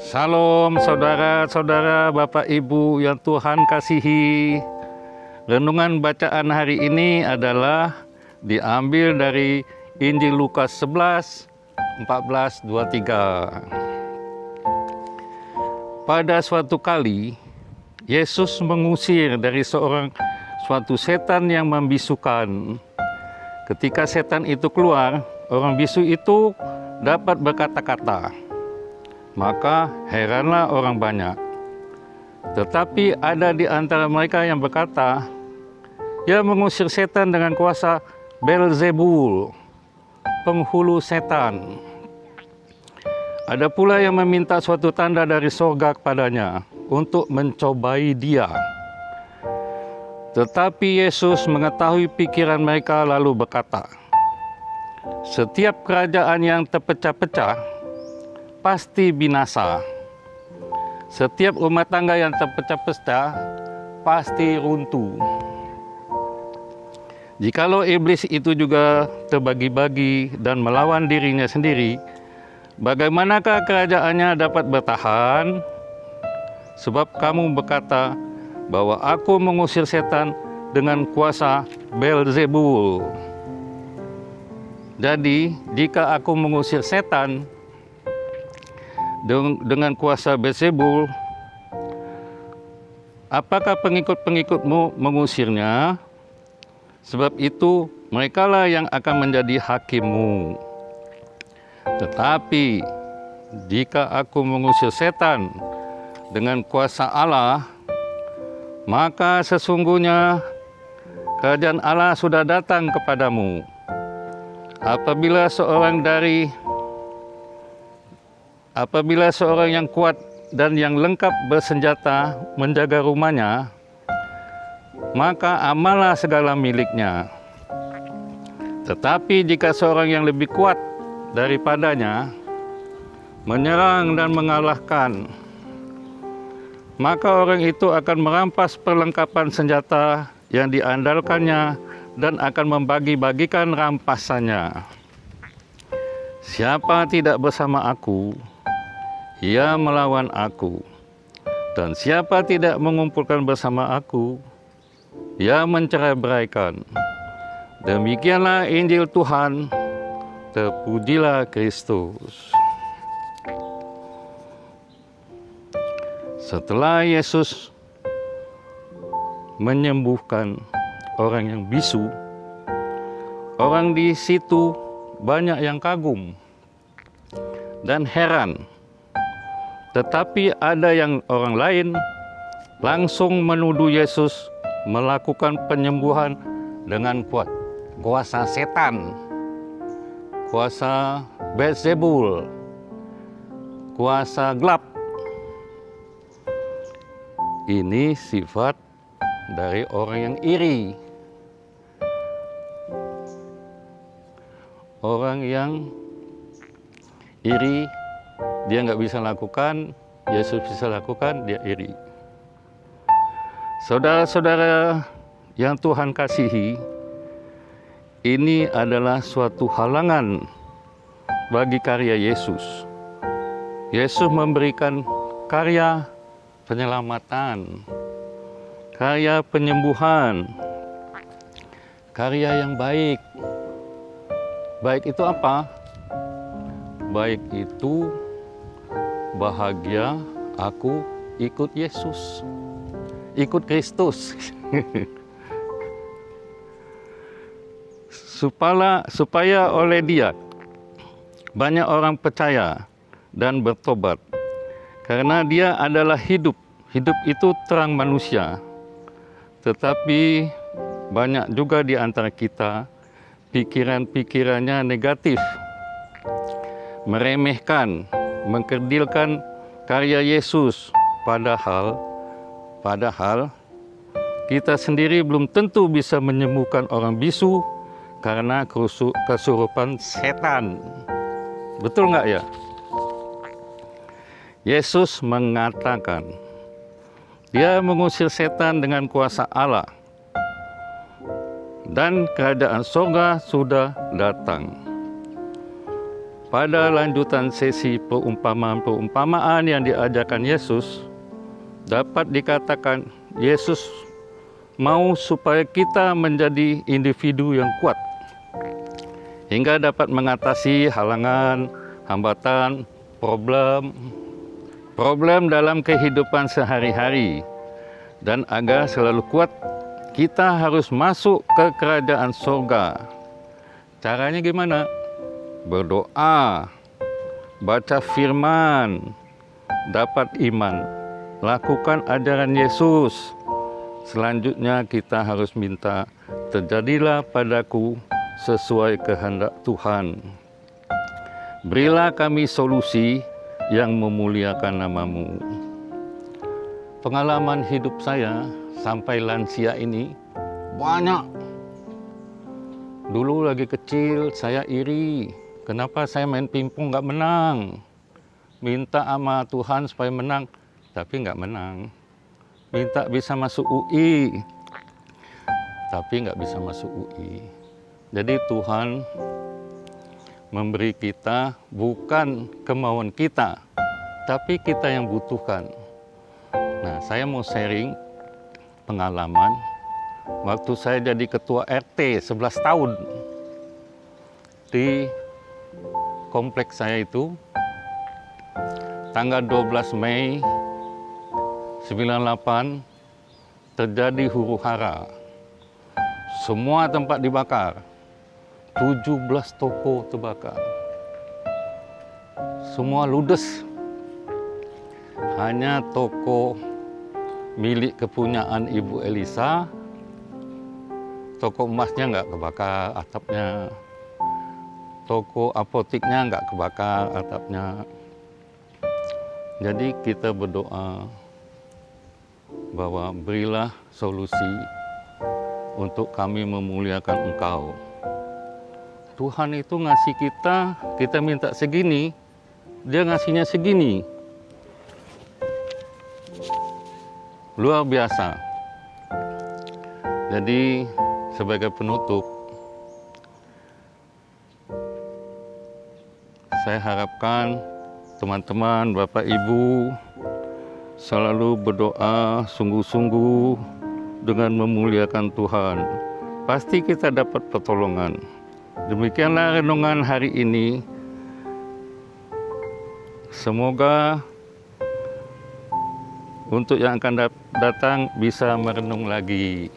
Salam saudara-saudara, Bapak Ibu yang Tuhan kasihi. Renungan bacaan hari ini adalah diambil dari Injil Lukas 11, 14, 23. Pada suatu kali, Yesus mengusir dari suatu setan yang membisukan. Ketika setan itu keluar, orang bisu itu dapat berkata-kata. Maka heranlah orang banyak. Tetapi ada di antara mereka yang berkata, "Ia mengusir setan dengan kuasa Beelzebul, penghulu setan." Ada pula yang meminta suatu tanda dari sorga kepadanya untuk mencobai dia. Tetapi Yesus mengetahui pikiran mereka lalu berkata, "Setiap kerajaan yang terpecah-pecah pasti binasa. Setiap rumah tangga yang terpecah-pecah pasti runtuh. Jikalau iblis itu juga terbagi-bagi dan melawan dirinya sendiri, bagaimanakah kerajaannya dapat bertahan? Sebab kamu berkata bahwa aku mengusir setan dengan kuasa Beelzebul. Jadi, jika aku mengusir setan dengan kuasa Beelzebul, apakah pengikut-pengikutmu mengusirnya? Sebab itu merekalah yang akan menjadi hakimmu. Tetapi jika aku mengusir setan dengan kuasa Allah, maka sesungguhnya kerajaan Allah sudah datang kepadamu. Apabila seorang yang kuat dan yang lengkap bersenjata menjaga rumahnya, maka amanlah segala miliknya. Tetapi jika seorang yang lebih kuat daripadanya menyerang dan mengalahkan, maka orang itu akan merampas perlengkapan senjata yang diandalkannya dan akan membagi-bagikan rampasannya. Siapa tidak bersama aku, ia melawan aku, dan siapa tidak mengumpulkan bersama aku, ia mencerai-beraikan. Demikianlah Injil Tuhan, terpujilah Kristus. Setelah Yesus menyembuhkan orang yang bisu, orang di situ banyak yang kagum dan heran. Tetapi ada yang orang lain langsung menuduh Yesus melakukan penyembuhan dengan kuasa setan, kuasa Beelzebul, kuasa gelap. Ini sifat dari orang yang iri. Orang yang iri, dia nggak bisa lakukan, Yesus bisa lakukan, dia iri. Saudara-saudara yang Tuhan kasihi, ini adalah suatu halangan bagi karya Yesus. Yesus memberikan karya penyelamatan, karya penyembuhan, karya yang baik. Baik itu apa? Baik itu bahagia aku ikut Yesus, ikut Kristus. supaya oleh Dia banyak orang percaya dan bertobat. Karena Dia adalah hidup. Hidup itu terang manusia. Tetapi banyak juga di antara kita pikiran-pikirannya negatif, meremehkan, mengkerdilkan karya Yesus, padahal kita sendiri belum tentu bisa menyembuhkan orang bisu karena kesurupan setan. Betul nggak ya? Yesus mengatakan, Dia mengusir setan dengan kuasa Allah, dan kerajaan sorga sudah datang. pada lanjutan sesi perumpamaan yang diajarkan Yesus, dapat dikatakan Yesus mau supaya kita menjadi individu yang kuat, hingga dapat mengatasi halangan, hambatan, problem dalam kehidupan sehari-hari. Dan agar selalu kuat, kita harus masuk ke kerajaan surga. Caranya gimana? Berdoa, baca firman, dapat iman, lakukan ajaran Yesus. Selanjutnya kita harus minta, terjadilah padaku sesuai kehendak Tuhan. Berilah kami solusi yang memuliakan nama-Mu. Pengalaman hidup saya sampai lansia ini banyak. Dulu lagi kecil saya iri. Kenapa saya main pingpong nggak menang? Minta sama Tuhan supaya menang, tapi nggak menang. Minta bisa masuk UI, tapi nggak bisa masuk UI. Jadi Tuhan memberi kita bukan kemauan kita, tapi kita yang butuhkan. Nah, saya mau sharing pengalaman waktu saya jadi ketua RT 11 tahun di kompleks saya itu. Tanggal 12 Mei 98 terjadi huru-hara. Semua tempat dibakar. 17 toko terbakar. Semua ludes. Hanya toko milik kepunyaan Ibu Elisa, toko emasnya nggak kebakar atapnya, toko apoteknya nggak kebakar atapnya. Jadi kita berdoa bahwa berilah solusi untuk kami memuliakan Engkau. Tuhan itu ngasih kita minta segini, Dia ngasihnya segini. Luar biasa. Jadi sebagai penutup, saya harapkan teman-teman, Bapak Ibu selalu berdoa sungguh-sungguh dengan memuliakan Tuhan. Pasti kita dapat pertolongan. Demikianlah renungan hari ini. Semoga untuk yang akan datang bisa merenung lagi.